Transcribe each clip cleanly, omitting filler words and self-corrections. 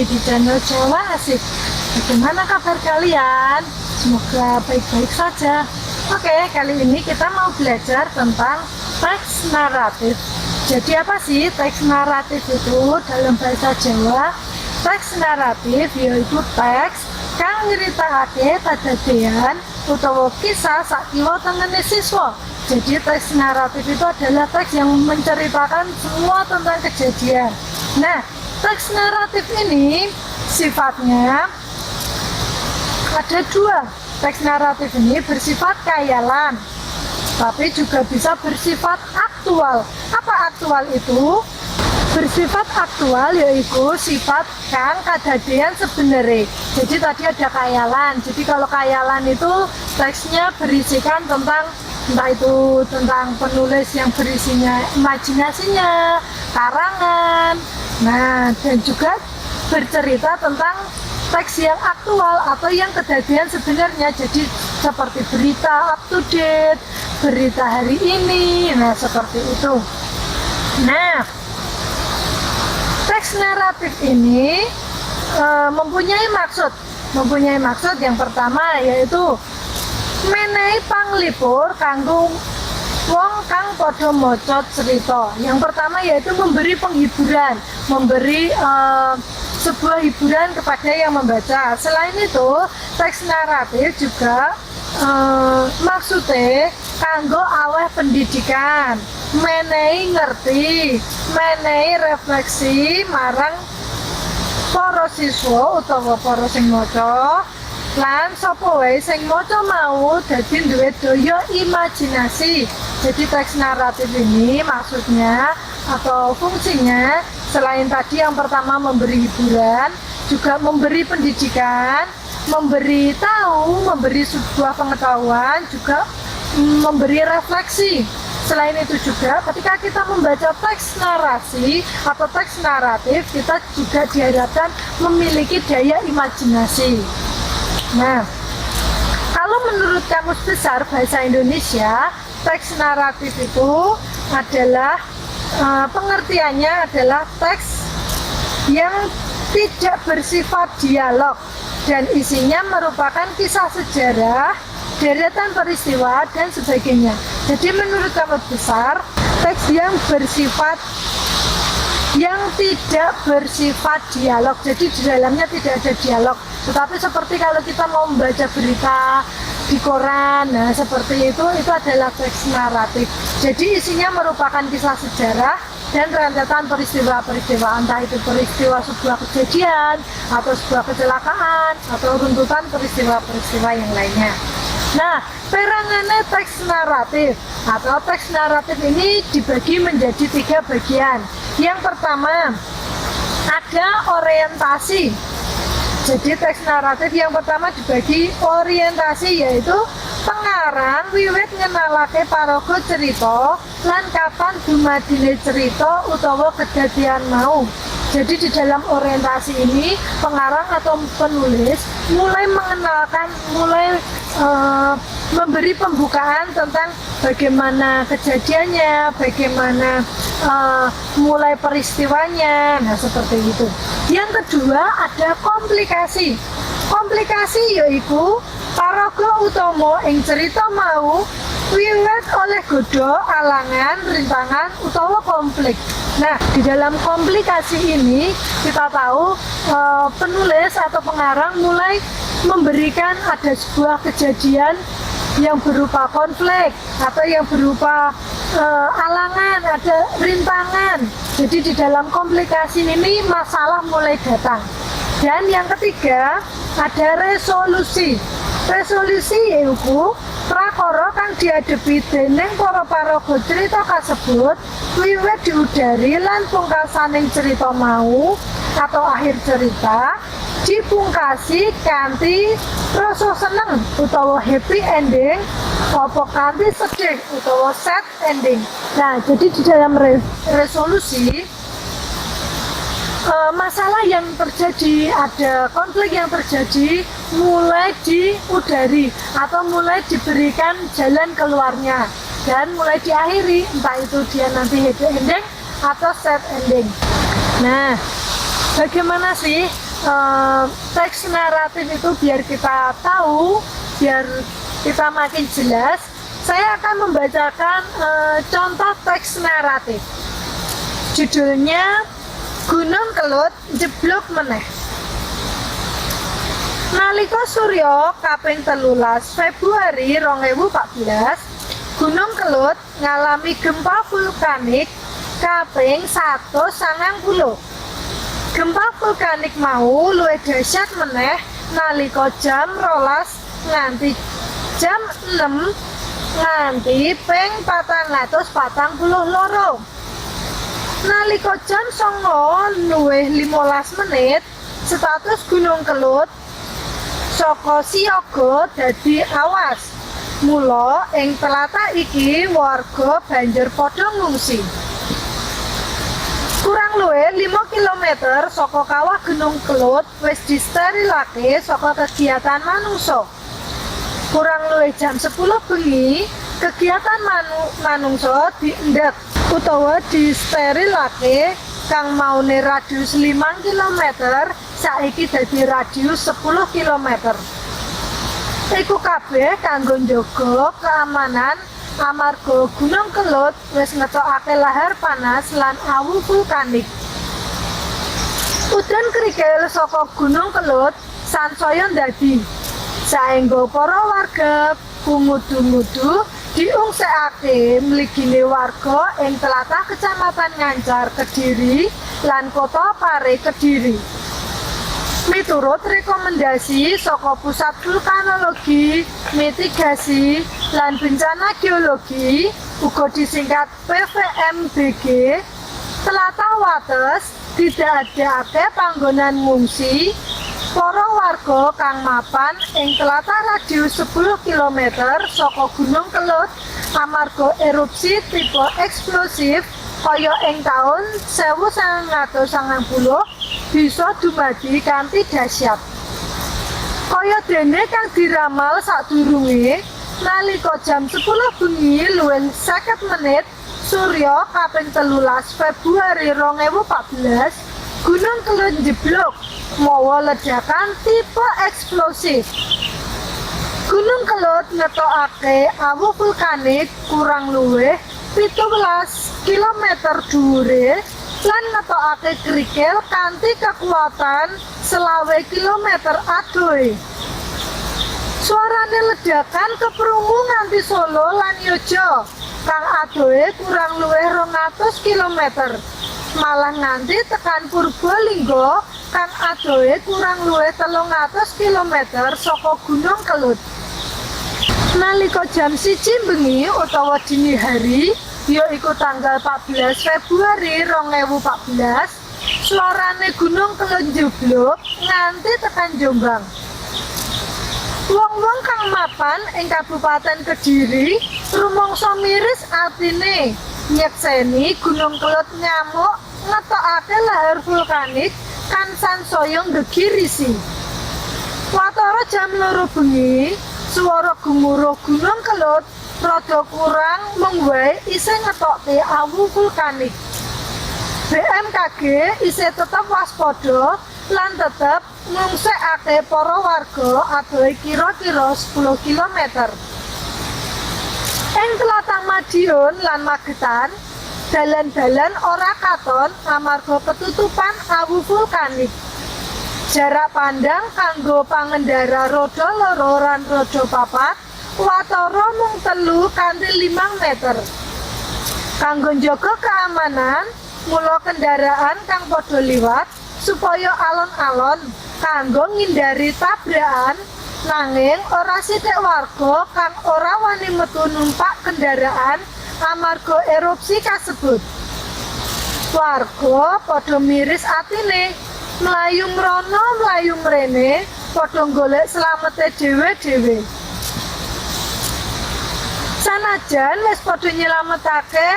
kembali di channel Jawa Asik. Bagaimana kabar kalian? Semoga baik-baik saja. Oke, kali ini kita mau belajar tentang teks naratif. Jadi apa sih teks naratif itu dalam bahasa Jawa? Teks naratif yaitu teks kang nyeritakake kadadean utawa kisah sakiwa tengene siswa. Jadi teks naratif itu adalah teks yang menceritakan semua tentang kejadian. Nah, teks naratif ini sifatnya ada dua. Teks naratif ini bersifat khayalan, tapi juga bisa bersifat aktual. Apa aktual itu? Bersifat aktual yaitu sifat kang kadadean sebenarnya. Jadi tadi ada khayalan. Jadi kalau khayalan itu teksnya berisikan tentang entah itu tentang penulis yang berisinya imajinasinya, karangan. Nah, dan juga bercerita tentang teks yang aktual atau yang kejadian sebenarnya. Jadi seperti berita up to date, berita hari ini. Nah, seperti itu. Nah, teks naratif ini mempunyai maksud yang pertama yaitu menehi panglipur kanggo wong kang padha maca cerita. Yang pertama yaitu memberi penghiburan, memberi sebuah hiburan kepada yang membaca. Selain itu, teks naratif juga maksudnya kanggo aweh pendidikan, menehi ngerti, menehi refleksi marang para siswa utawa para sing maca. Lan sapa wae sing maca mau dadi duwe daya imajinasi. Jadi teks naratif ini maksudnya atau fungsinya selain tadi yang pertama memberi hiburan, juga memberi pendidikan, memberi tahu, memberi sebuah pengetahuan, juga memberi refleksi. Selain itu juga ketika kita membaca teks narasi atau teks naratif, kita juga diharapkan memiliki daya imajinasi. Nah, kalau menurut Kamus Besar Bahasa Indonesia, teks naratif itu adalah pengertiannya adalah teks yang tidak bersifat dialog dan isinya merupakan kisah sejarah, deretan peristiwa dan sebagainya. Jadi menurut Kamus Besar, teks yang tidak bersifat dialog, jadi di dalamnya tidak ada dialog, tetapi seperti kalau kita mau membaca berita di koran, nah seperti itu adalah teks naratif. Jadi isinya merupakan kisah sejarah dan rentetan peristiwa-peristiwa, entah itu peristiwa sebuah kejadian atau sebuah kecelakaan atau runtutan peristiwa-peristiwa yang lainnya. Nah, perangannya teks naratif atau teks naratif ini dibagi menjadi 3 bagian. Yang pertama, ada orientasi. Jadi teks naratif yang pertama dibagi orientasi, yaitu pengarang wiwit ngenalake paraga cerita lan kapan dumadine cerita utawa kedadian mau. Jadi di dalam orientasi ini pengarang atau penulis mulai mengenalkan, memberi pembukaan tentang bagaimana kejadiannya, bagaimana mulai peristiwanya. Nah, seperti itu. Yang kedua ada komplikasi. Komplikasi yaitu paraga utama ing cerita mau wiwit oleh godho, alangan, rintangan utawa konflik. Nah, di dalam komplikasi ini kita tahu penulis atau pengarang mulai memberikan ada sebuah kejadian yang berupa konflik atau yang berupa alangan, ada rintangan. Jadi di dalam komplikasi ini masalah mulai datang. Dan yang ketiga ada resolusi. Resolusi yaitu prakara kang dihadapi dening para paraga cerita kasebut wiwit diudari lan pungkasaning cerita mau atau akhir cerita dipungkasi kanthi rasa seneng utawa happy ending apa kanthi sedih utawa sad ending. Nah, jadi di dalam resolusi masalah yang terjadi, ada konflik yang terjadi mulai diudari atau mulai diberikan jalan keluarnya dan mulai diakhiri, entah itu dia nanti happy ending atau sad ending. Nah, bagaimana sih teks naratif itu biar kita tahu, biar kita makin jelas, saya akan membacakan contoh teks naratif. Judulnya Gunung Kelut Jeblok Meneh. Nalika Surya kaping 13 Februari 2014, Gunung Kelut ngalami gempa vulkanik kaping 190. Gempa vulkanik mau luwih dahsyat meneh nalika jam 12 nganti jam 6 nganti ping 442. Nalika jam 09 luwih 15 menit status Gunung Kelut saka siaga dadi awas. Mula ing tlatah iki warga banjur padha ngungsi. Kurang luwih 5 km saka kawah Gunung Kelut wis disterilake saka kegiatan manungsa. Kurang luwih jam 10 bengi, kegiatan manungsa diendhek utawa disterilake kang maune radius 5 km saiki dadi radius 10 km. Iku kabeh kanggo njaga keamanan amarga Gunung Kelut wis ngetokake lahar panas lan awu vulkanik. Udan kerikil saka Gunung Kelut sansaya ndadi saengga para warga kumudu-mudu diungsekake mligine warga ing tlatah Kecamatan Ngancar Kediri lan Kota Pare Kediri. Miturut rekomendasi saka Pusat Vulkanologi, Mitigasi, lan Bencana Geologi, uga disingkat PVMBG, tlatah Wates didadekake panggonan ngungsi para warga kang mapan ing tlatah radius 10 km saka Gunung Kelut amarga erupsi tipe eksplosif kaya ing taun 1990 bisa dumadi kanthi dahsyat. Kaya dene kang diramal sadurunge nalika jam 10 bengi luwih 50 menit Surya kaping 13 Februari 2014 Gunung Kelut jeblok mawa ledakan tipe eksplosif. Gunung Kelut ngetokake awu vulkanik kurang luwih 17 km dhuwure lan ngetokake kerikil kanthi kekuatan 20 km adohe. Suarane ledakan keprungu nganti Solo lan Yojo kang adohe kurang luwih 200 km. Malah nganti tekan Purbalingga kang adohe kurang luwih 300 km saka Gunung Kelut. Nalika jam 1 bengi utawa dini hari, yaiku tanggal 14 Februari 2014, suarane Gunung Kelut jeblok nganti tekan Jombang. Wong-wong kang mapan ing Kabupaten Kediri rumangsa miris atine nyekseni Gunung Kelut ngamuk ngetokake lahar vulkanik kan sansaya gegirisi. Watara jam 2 bengi, suara gemuruh Gunung Kelut rada kurang mengwae isih ngetokke awu vulkanik. BMKG isih tetep waspada lan tetep ngungsekake para warga adohe kira-kira 10 km. Ing tlatah Madiun lan Magetan, dalan-dalan ora katon amarga ketutupan awu vulkanik. Jarak pandang kanggo pangendara roda loro lan roda papat watara mung 3 kanthi 5 meter. Kanggo njaga keamanan, mula kendaraan kang padha liwat supaya alon-alon kanggo ngindari tabrakan, nanging ora sithik warga kang ora wani metu numpak kendaraan amarga erupsi kasebut. Warga padha miris atine, mlayu mrono mlayu mrene padha golek slamete dhewe-dhewe. Sanajan wis padha nyelametake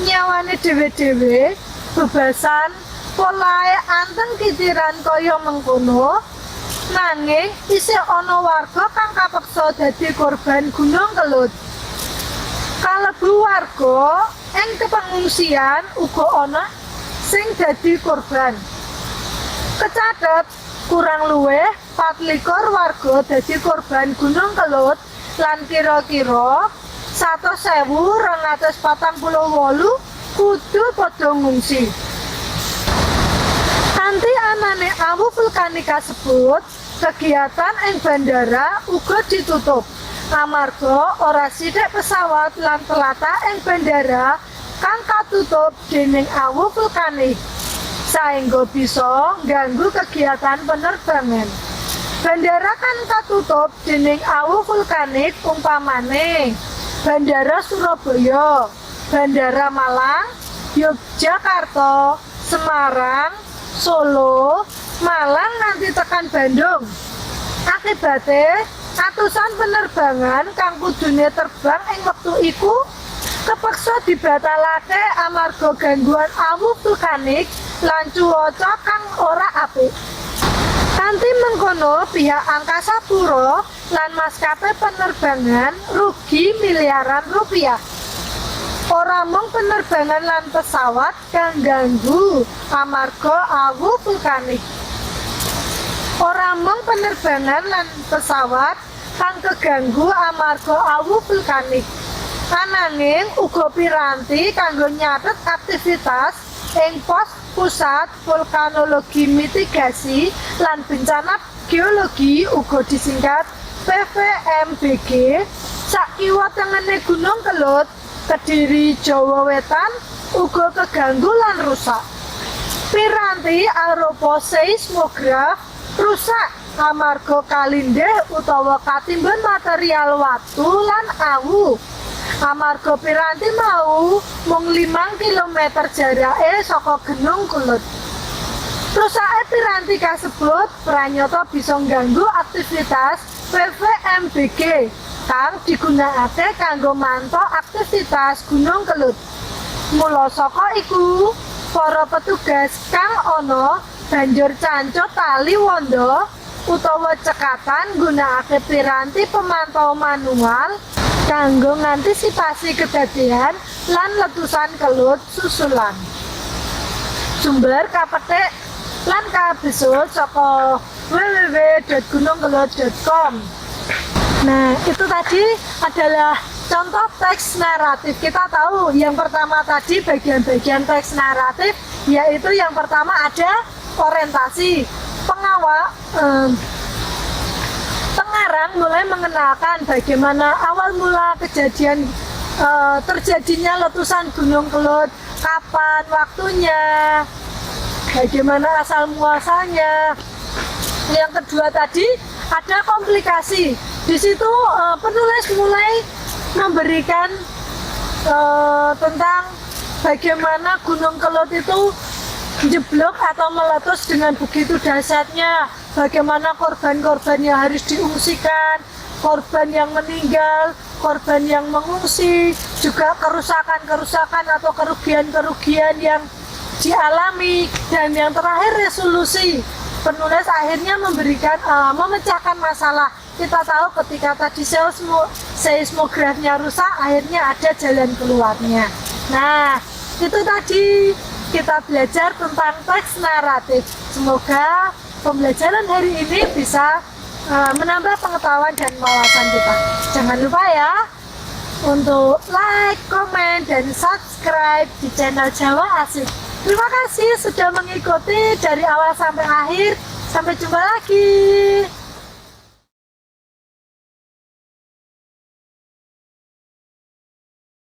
nyawane dhewe-dhewe, bebasan polahe anteng kitiran kaya mengkono, nanging isih ana warga kang kapeksa dadi korban Gunung Kelut. Kalebu warga ing kepengungsian uga ana sing dadi korban. Kecathet kurang luwih 24 warga dadi korban Gunung Kelut lan kira-kira 100.248 kudu padha ngungsi. Kanthi anane awu vulkanik kasebut, kegiatan ing bandara uga ditutup amarga ora sithik pesawat lan telatah ing bandara kang katutup dening awu vulkanik, saengga bisa ngganggu kegiatan penerbangan. Bandara kan katutup dening awu vulkanik umpamane Bandara Surabaya, Bandara Malang, Yogyakarta, Semarang, Solo, Malang nganti tekan Bandung. Akibatnya atusan penerbangan kang kudune terbang ing wektu iku kepeksa dibatalake amarga gangguan awu vulkanik lan cuaca kang ora apik. Kanthi mengkono pihak Angkasa Pura lan maskapai penerbangan rugi miliaran rupiah. Ora mung penerbangan lan pesawat kang ganggu amarga awu vulkanik. Ora mung penerbangan lan pesawat kang keganggu amarga awu vulkanik. Ananging uga piranti kanggo nyatet aktivitas ing pos pusat vulkanologi mitigasi lan bencana geologi uga disingkat PVMBG sakiwa tengene Gunung Kelut, Kediri, Jawa Wetan uga keganggu lan rusak. Piranti arupa seismograf rusak amarga kalindih utawa katimbun material watu lan awu. Amarga piranti mau mung 5 km jarake saka Gunung Kelut. Rusake piranti kasebut pranyata bisa ngganggu aktivitas PVMBG kang digunakake kanggo mantau aktivitas Gunung Kelut. Mula saka iku, para petugas kang ana banjur cancut tali wanda utawa cekatan nggunakake piranti pemantau manual kanggo ngantisipasi kedadian lan letusan kelut susulan. Sumber kapetik lan kabesut saka www.gunungkelut.com. Nah, itu tadi adalah contoh teks naratif. Kita tahu yang pertama tadi bagian-bagian teks naratif, yaitu yang pertama ada orientasi, pengarang mulai mengenalkan bagaimana awal mula kejadian terjadinya letusan Gunung Kelut, kapan waktunya, bagaimana asal muasalnya. Yang kedua tadi ada komplikasi. Di situ penulis mulai memberikan tentang bagaimana Gunung Kelut itu jeblok atau meletus dengan begitu dahsyatnya, bagaimana korban-korban yang harus diungsikan, korban yang meninggal, korban yang mengungsi, juga kerusakan-kerusakan atau kerugian-kerugian yang dialami, dan yang terakhir resolusi. Penulis akhirnya memberikan memecahkan masalah. Kita tahu ketika tadi seismografnya rusak, akhirnya ada jalan keluarnya. Nah, itu tadi kita belajar tentang teks naratif. Semoga pembelajaran hari ini bisa menambah pengetahuan dan wawasan kita. Jangan lupa ya untuk like, komen, dan subscribe di channel Jawa Asik. Terima kasih sudah mengikuti dari awal sampai akhir. Sampai jumpa lagi.